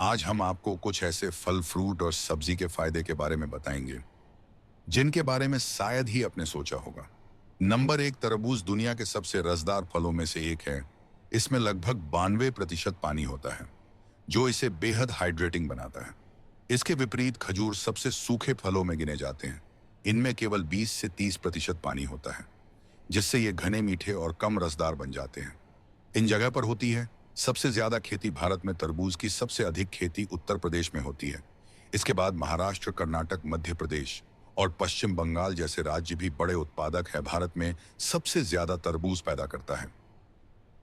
आज हम आपको कुछ ऐसे फल, फ्रूट और सब्जी के फायदे के बारे में बताएंगे जिनके बारे में शायद ही आपने सोचा होगा। नंबर एक, तरबूज दुनिया के सबसे रसदार फलों में से एक है। इसमें लगभग 92% पानी होता है, जो इसे बेहद हाइड्रेटिंग बनाता है। इसके विपरीत खजूर सबसे सूखे फलों में गिने जाते हैं। इनमें केवल 20 से 30% पानी होता है, जिससे ये घने, मीठे और कम रसदार बन जाते हैं। इन जगह पर होती है। सबसे ज्यादा खेती भारत में तरबूज की सबसे अधिक खेती उत्तर प्रदेश में होती है। इसके बाद महाराष्ट्र, कर्नाटक, मध्य प्रदेश और पश्चिम बंगाल जैसे राज्य भी बड़े उत्पादक है। भारत में सबसे ज्यादा तरबूज पैदा करता है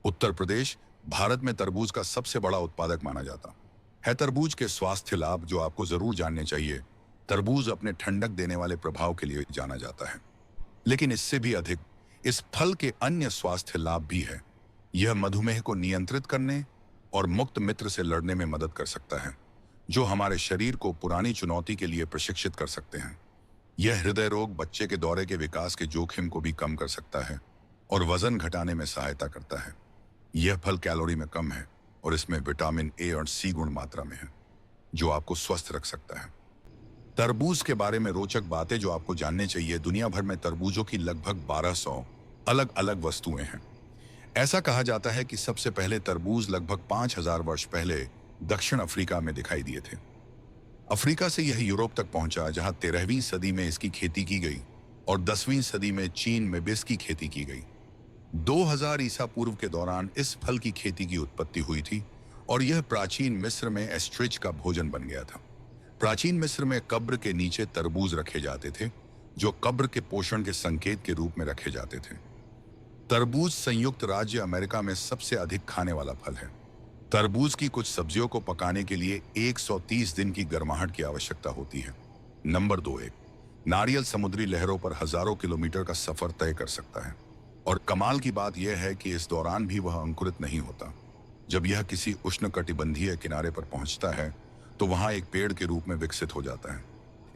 उत्तर प्रदेश। भारत में तरबूज का सबसे बड़ा उत्पादक माना जाता है। तरबूज के स्वास्थ्य लाभ जो आपको जरूर जानने चाहिए। तरबूज अपने ठंडक देने वाले प्रभाव के लिए जाना जाता है, लेकिन इससे भी अधिक इस फल के अन्य स्वास्थ्य लाभ भी है। यह मधुमेह को नियंत्रित करने और मुक्त मित्र से लड़ने में मदद कर सकता है, जो हमारे शरीर को पुरानी चुनौती के लिए प्रशिक्षित कर सकते हैं। यह हृदय रोग, बच्चे के दौरे के विकास के जोखिम को भी कम कर सकता है और वजन घटाने में सहायता करता है। यह फल कैलोरी में कम है और इसमें विटामिन ए और सी गुण मात्रा में है, जो आपको स्वस्थ रख सकता है। तरबूज के बारे में रोचक बातें जो आपको जानने चाहिए। दुनिया भर में तरबूजों की लगभग 1200 अलग अलग वस्तुएं हैं। ऐसा कहा जाता है कि सबसे पहले तरबूज लगभग 5000 वर्ष पहले दक्षिण अफ्रीका में दिखाई दिए थे। अफ्रीका से यह यूरोप तक पहुंचा, जहां 13वीं सदी में इसकी खेती की गई और 10वीं सदी में चीन में भी इसकी खेती की गई। 2000 ईसा पूर्व के दौरान इस फल की खेती की उत्पत्ति हुई थी और यह प्राचीन मिस्र में एस्ट्रिच का भोजन बन गया था। प्राचीन मिस्र में कब्र के नीचे तरबूज रखे जाते थे, जो कब्र के पोषण के संकेत के रूप में रखे जाते थे। तरबूज संयुक्त राज्य अमेरिका में सबसे अधिक खाने वाला फल है। तरबूज की कुछ सब्जियों को पकाने के लिए 130 दिन की गर्माहट की आवश्यकता होती है। नंबर दो, एक नारियल समुद्री लहरों पर हजारों किलोमीटर का सफर तय कर सकता है और कमाल की बात यह है कि इस दौरान भी वह अंकुरित नहीं होता। जब यह किसी उष्णकटिबंधीय किनारे पर पहुंचता है तो वहां एक पेड़ के रूप में विकसित हो जाता है।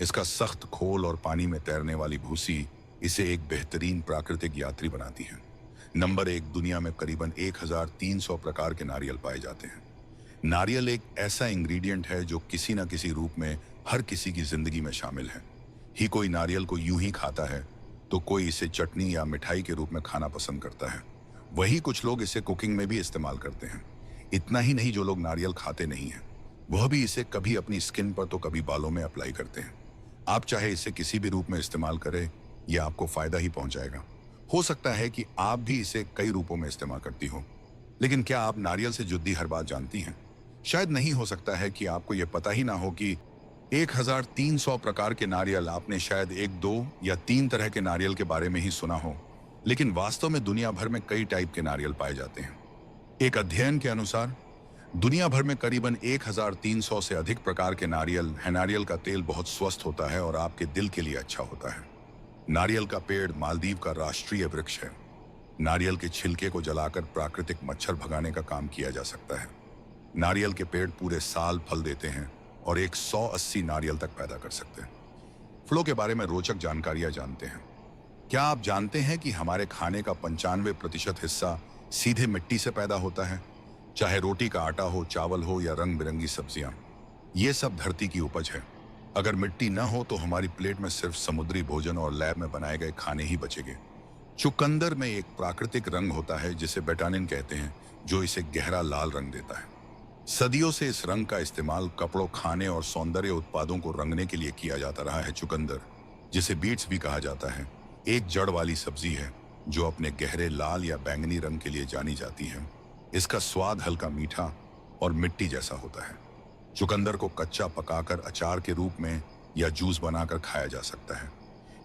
इसका सख्त खोल और पानी में तैरने वाली भूसी इसे एक बेहतरीन प्राकृतिक यात्री बनाती है। नंबर एक, दुनिया में करीबन 1300 प्रकार के नारियल पाए जाते हैं। नारियल एक ऐसा इंग्रेडिएंट है जो किसी न किसी रूप में हर किसी की जिंदगी में शामिल है। ही कोई नारियल को यूं ही खाता है, तो कोई इसे चटनी या मिठाई के रूप में खाना पसंद करता है। वही कुछ लोग इसे कुकिंग में भी इस्तेमाल करते हैं। इतना ही नहीं, जो लोग नारियल खाते नहीं हैं, वह भी इसे कभी अपनी स्किन पर तो कभी बालों में अप्लाई करते हैं। आप चाहे इसे किसी भी रूप में इस्तेमाल करें, यह आपको फायदा ही पहुंचाएगा। हो सकता है कि आप भी इसे कई रूपों में इस्तेमाल करती हो, लेकिन क्या आप नारियल से जुड़ी हर बात जानती हैं? शायद नहीं। हो सकता है कि आपको यह पता ही ना हो कि 1300 प्रकार के नारियल, आपने शायद 1, 2 या 3 तरह के नारियल के बारे में ही सुना हो, लेकिन वास्तव में दुनिया भर में कई टाइप के नारियल पाए जाते हैं। एक अध्ययन के अनुसार दुनिया भर में करीबन 1300 से अधिक प्रकार के नारियल हैं। नारियल का तेल बहुत स्वस्थ होता है और आपके दिल के लिए अच्छा होता है। नारियल का पेड़ मालदीव का राष्ट्रीय वृक्ष है। नारियल के छिलके को जलाकर प्राकृतिक मच्छर भगाने का काम किया जा सकता है। नारियल के पेड़ पूरे साल फल देते हैं और 180 नारियल तक पैदा कर सकते हैं। फलों के बारे में रोचक जानकारियां जानते हैं। क्या आप जानते हैं कि हमारे खाने का 95% हिस्सा सीधे मिट्टी से पैदा होता है? चाहे रोटी का आटा हो, चावल हो या रंग बिरंगी सब्जियां, ये सब धरती की उपज है। अगर मिट्टी न हो तो हमारी प्लेट में सिर्फ समुद्री भोजन और लैब में बनाए गए खाने ही बचेंगे। चुकंदर में एक प्राकृतिक रंग होता है जिसे बेटानिन कहते हैं, जो इसे गहरा लाल रंग देता है। सदियों से इस रंग का इस्तेमाल कपड़ों, खाने और सौंदर्य उत्पादों को रंगने के लिए किया जाता रहा है। चुकंदर, जिसे बीट्स भी कहा जाता है, एक जड़ वाली सब्जी है जो अपने गहरे लाल या बैंगनी रंग के लिए जानी जाती है। इसका स्वाद हल्का मीठा और मिट्टी जैसा होता है। चुकंदर को कच्चा पकाकर अचार के रूप में या जूस बनाकर खाया जा सकता है।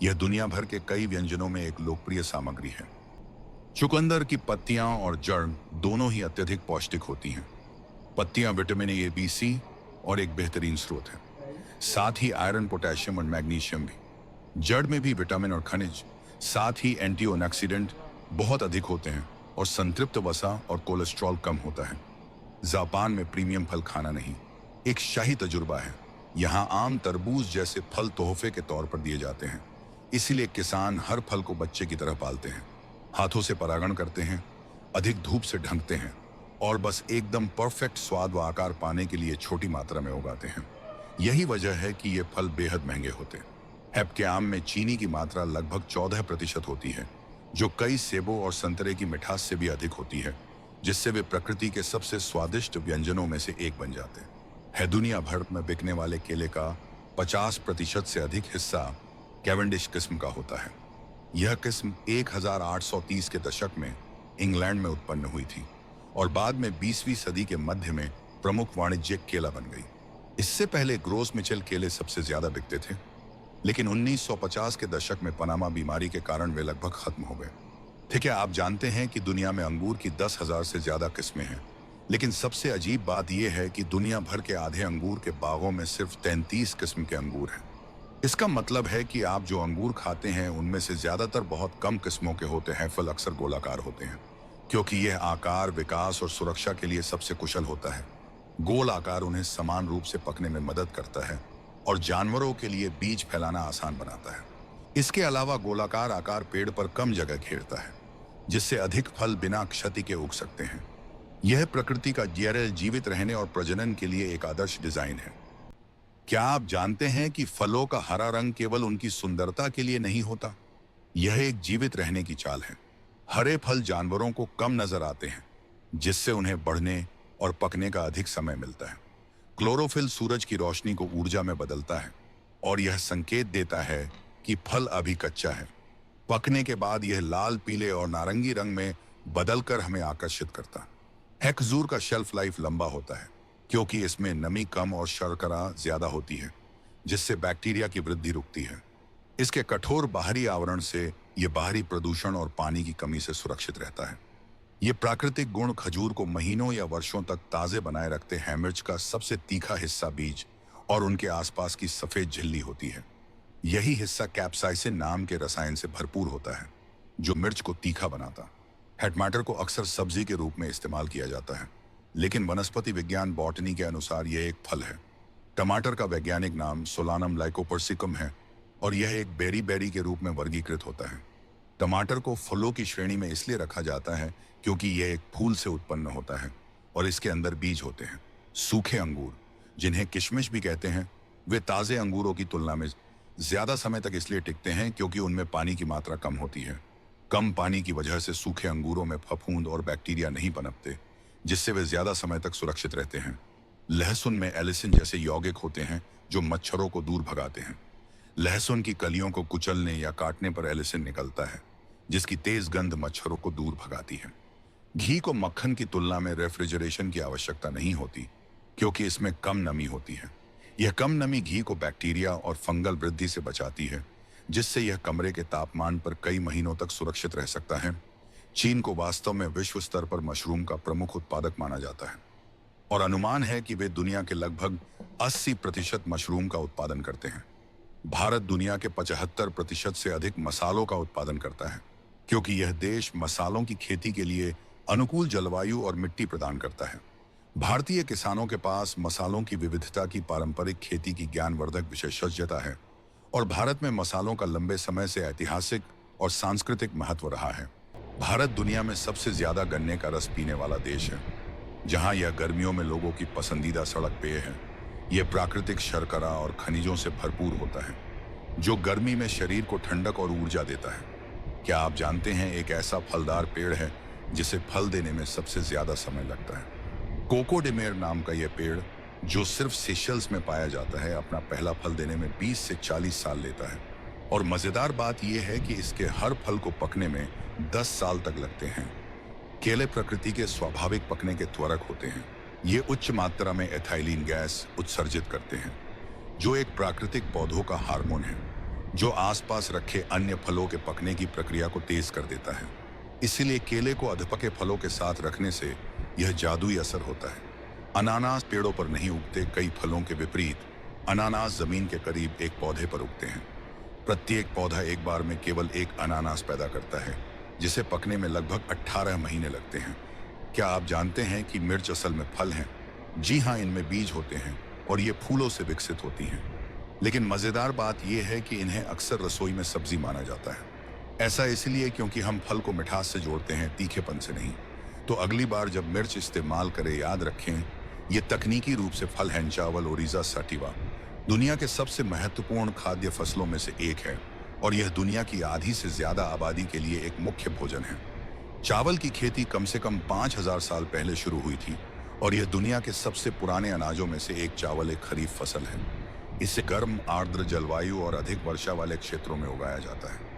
यह दुनिया भर के कई व्यंजनों में एक लोकप्रिय सामग्री है। चुकंदर की पत्तियां और जड़ दोनों ही अत्यधिक पौष्टिक होती हैं। पत्तियां विटामिन ए, बी, सी और एक बेहतरीन स्रोत है। साथ ही आयरन, पोटेशियम और मैग्नीशियम भी। जड़ में भी विटामिन और खनिज, साथ ही एंटीऑक्सीडेंट बहुत अधिक होते हैं और संतृप्त वसा और कोलेस्ट्रॉल कम होता है। जापान में प्रीमियम फल खाना नहीं, एक शाही तजुर्बा है। यहाँ आम, तरबूज जैसे फल तोहफे के तौर पर दिए जाते हैं। इसीलिए किसान हर फल को बच्चे की तरह पालते हैं, हाथों से परागण करते हैं, अधिक धूप से ढंकते हैं और बस एकदम परफेक्ट स्वाद व आकार पाने के लिए छोटी मात्रा में उगाते हैं। यही वजह है कि ये फल बेहद महंगे होते हैं। हैप के आम में चीनी की मात्रा लगभग 14% होती है, जो कई सेबों और संतरे की मिठास से भी अधिक होती है, जिससे वे प्रकृति के सबसे स्वादिष्ट व्यंजनों में से एक बन जाते हैं। दुनिया भर में बिकने वाले केले का 50% से अधिक हिस्सा कैवेंडिश किस्म का होता है। यह किस्म 1830 के दशक में इंग्लैंड में उत्पन्न हुई थी और बाद में 20वीं सदी के मध्य में प्रमुख वाणिज्यिक केला बन गई। इससे पहले ग्रोस मिचेल केले सबसे ज्यादा बिकते थे, लेकिन 1950 के दशक में पनामा बीमारी के कारण वे लगभग खत्म हो गए। ठीक है, आप जानते हैं कि दुनिया में अंगूर की 10,000 से ज्यादा किस्में हैं, लेकिन सबसे अजीब बात यह है कि दुनिया भर के आधे अंगूर के बागों में सिर्फ 33 किस्म के अंगूर हैं। इसका मतलब है कि आप जो अंगूर खाते हैं उनमें से ज्यादातर बहुत कम किस्मों के होते हैं। फल अक्सर गोलाकार होते हैं क्योंकि यह आकार, विकास और सुरक्षा के लिए सबसे कुशल होता है। गोल आकार उन्हें समान रूप से पकने में मदद करता है और जानवरों के लिए बीज फैलाना आसान बनाता है। इसके अलावा गोलाकार आकार पेड़ पर कम जगह घेरता है, जिससे अधिक फल बिना क्षति के उग सकते हैं। यह प्रकृति का जीवित रहने और प्रजनन के लिए एक आदर्श डिजाइन है। क्या आप जानते हैं कि फलों का हरा रंग केवल उनकी सुंदरता के लिए नहीं होता, यह एक जीवित रहने की चाल है। हरे फल जानवरों को कम नजर आते हैं, जिससे उन्हें बढ़ने और पकने का अधिक समय मिलता है। क्लोरोफिल सूरज की रोशनी को ऊर्जा में बदलता है और यह संकेत देता है कि फल अभी कच्चा है। पकने के बाद यह लाल, पीले और नारंगी रंग में बदलकर हमें आकर्षित करता है। खजूर का शेल्फ लाइफ लंबा होता है क्योंकि इसमें नमी कम और शर्करा ज्यादा होती है, जिससे बैक्टीरिया की वृद्धि रुकती है। इसके कठोर बाहरी आवरण से यह बाहरी प्रदूषण और पानी की कमी से सुरक्षित रहता है। ये प्राकृतिक गुण खजूर को महीनों या वर्षों तक ताजे बनाए रखते हैं। मिर्च का सबसे तीखा हिस्सा बीज और उनके आसपास की सफेद झिल्ली होती है। यही हिस्सा कैप्साइसिन नाम के रसायन से भरपूर होता है, जो मिर्च को तीखा बनाता है। टमाटर को अक्सर सब्जी के रूप में इस्तेमाल किया जाता है, लेकिन वनस्पति विज्ञान बॉटनी के अनुसार यह एक फल है। टमाटर का वैज्ञानिक नाम सोलानम लाइकोपर्सिकम है और यह एक बेरी के रूप में वर्गीकृत होता है। टमाटर को फलों की श्रेणी में इसलिए रखा जाता है क्योंकि यह एक फूल से उत्पन्न होता है और इसके अंदर बीज होते हैं। सूखे अंगूर, जिन्हें किशमिश भी कहते हैं, वे ताजे अंगूरों की तुलना में ज्यादा समय तक इसलिए टिकते हैं क्योंकि उनमें पानी की मात्रा कम होती है। कम पानी की वजह से सूखे अंगूरों में फफूंद और बैक्टीरिया नहीं पनपते, जिससे वे ज्यादा समय तक सुरक्षित रहते हैं। लहसुन में एलिसिन जैसे यौगिक होते हैं जो मच्छरों को दूर भगाते हैं। लहसुन की कलियों को कुचलने या काटने पर एलिसिन निकलता है, जिसकी तेज गंध मच्छरों को दूर भगाती है। घी को मक्खन की तुलना में रेफ्रिजरेशन की आवश्यकता नहीं होती क्योंकि इसमें कम नमी होती है। यह कम नमी घी को बैक्टीरिया और फंगल वृद्धि से बचाती है, जिससे यह कमरे के तापमान पर कई महीनों तक सुरक्षित रह सकता है। चीन को वास्तव में विश्व स्तर पर मशरूम का प्रमुख उत्पादक माना जाता है और अनुमान है कि वे दुनिया के लगभग 80% मशरूम का उत्पादन करते हैं। भारत दुनिया के 75% से अधिक मसालों का उत्पादन करता है क्योंकि यह देश मसालों की खेती के लिए अनुकूल जलवायु और मिट्टी प्रदान करता है। भारतीय किसानों के पास मसालों की विविधता की पारंपरिक खेती की ज्ञानवर्धक विशेषज्ञता है और भारत में मसालों का लंबे समय से ऐतिहासिक और सांस्कृतिक महत्व रहा है। भारत दुनिया में सबसे ज्यादा गन्ने का रस पीने वाला देश है, जहां यह गर्मियों में लोगों की पसंदीदा सड़क पेय है। यह प्राकृतिक शर्करा और खनिजों से भरपूर होता है, जो गर्मी में शरीर को ठंडक और ऊर्जा देता है। क्या आप जानते हैं, एक ऐसा फलदार पेड़ है जिसे फल देने में सबसे ज्यादा समय लगता है? कोकोडेमेर नाम का यह पेड़, जो सिर्फ सेशल्स में पाया जाता है, अपना पहला फल देने में 20 से 40 साल लेता है। और मजेदार बात यह है कि इसके हर फल को पकने में 10 साल तक लगते हैं। केले प्रकृति के स्वाभाविक पकने के त्वरक होते हैं। ये उच्च मात्रा में एथाइलिन गैस उत्सर्जित करते हैं, जो एक प्राकृतिक पौधों का हार्मोन है, जो आसपास रखे अन्य फलों के पकने की प्रक्रिया को तेज कर देता है। इसीलिए केले को अधपके फलों के साथ रखने से यह जादुई असर होता है। अनानास पेड़ों पर नहीं उगते। कई फलों के विपरीत अनानास जमीन के करीब एक पौधे पर उगते हैं। प्रत्येक पौधा एक बार में केवल एक अनानास पैदा करता है, जिसे पकने में लगभग 18 महीने लगते हैं। क्या आप जानते हैं कि मिर्च असल में फल हैं? जी हाँ, इनमें बीज होते हैं और ये फूलों से विकसित होती हैं। लेकिन मजेदार बात यह है कि इन्हें अक्सर रसोई में सब्जी माना जाता है। ऐसा इसलिए क्योंकि हम फल को मिठास से जोड़ते हैं, तीखेपन से नहीं। तो अगली बार जब मिर्च इस्तेमाल करें याद रखें, ये तकनीकी रूप से फल है चावल ओरिजा सटिवा दुनिया के सबसे महत्वपूर्ण खाद्य फसलों में से एक है और यह दुनिया की आधी से ज्यादा आबादी के लिए एक मुख्य भोजन है। चावल की खेती कम से कम 5000 साल पहले शुरू हुई थी और यह दुनिया के सबसे पुराने अनाजों में से एक चावल एक खरीफ फसल है। इसे गर्म आर्द्र जलवायु और अधिक वर्षा वाले क्षेत्रों में उगाया जाता है।